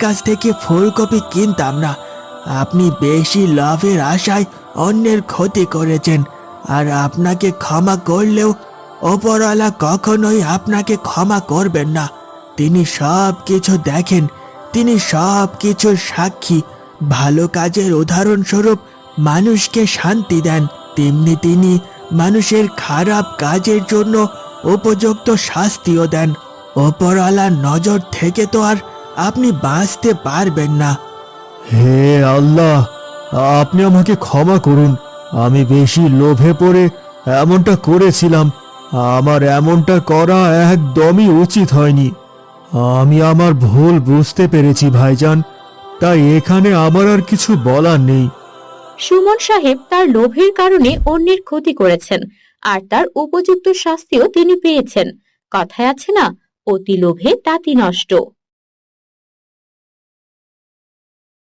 কাছ থেকে ফুলকপি কিনতাম না। আপনি বেশি লাভের আশায় অন্যের ক্ষতি করেছেন, আর আপনাকে ক্ষমা করলেও ওপরওয়ালা কখনোই আপনাকে ক্ষমা করবেন না। তিনি সব কিছু দেখেন, তিনি সব কিছুর সাক্ষী। ভালো কাজের উদাহরণস্বরূপ মানুষকে শান্তি দেন, তেমনি তিনি মানুষের খারাপ কাজের জন্য উপযুক্ত শাস্তিও দেন। ওপরওয়ালার নজর থেকে তো আর আপনি বাঁচতে পারবেন না। হে আল্লাহ, আপনি আমাকে ক্ষমা করুন। আমি বেশি লোভে পড়ে এমনটা করেছিলাম। আমার এমনটা করা একদমই উচিত হয়নি। আমি আমার ভুল বুঝতে পেরেছি ভাইজান, তাই এখানে আমার আর কিছু বলার নেই। সুমন সাহেব তার লোভের কারণে অন্যের ক্ষতি করেছেন, আর তার উপযুক্ত শাস্তিও তিনি পেয়েছেন। কথায় আছে না, অতি লোভে তাঁতি নষ্ট।